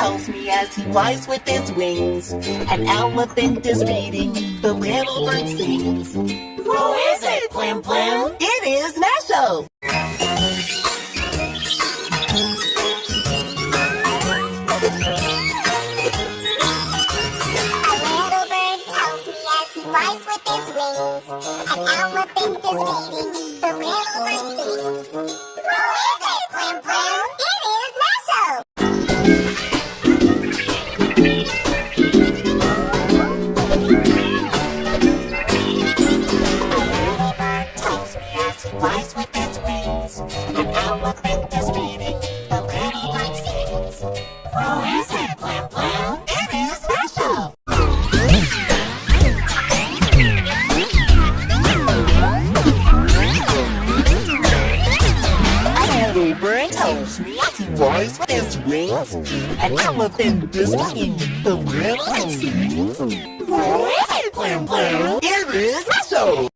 tells me as he flies with his wings. An elephant is reading, the little bird sings. Who is it, Plim Plim? It is Nesho! Flies with his wings. An elephant is reading, the little bird sings. Who is it, Plim Plim? It is Nesho! A little bird tells me as he flies with his wings. An elephant is reading, the little bird sings. Who is it, Plim Plim? It is Nesho! Bird tells me as he flies with his wings. An elephant is reading, the little bird sings. Who is it, Plim Plim? It is Nesho!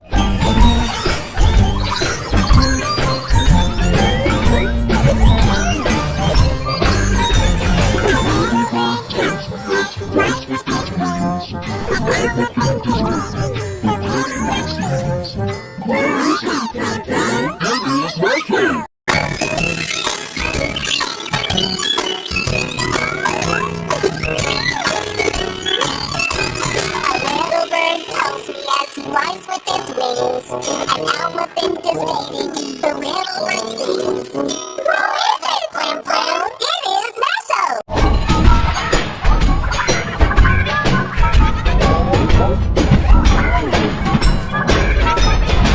Flies with his wings. An elephant is reading, the little bird sings. Who is it, Plim Plim? It is Nesho!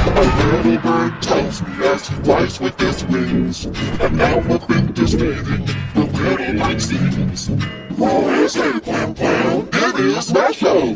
A little bird tells me as he flies with his wings. An elephant is reading, the little bird sings. Who is it, Plim Plim? It is Nesho!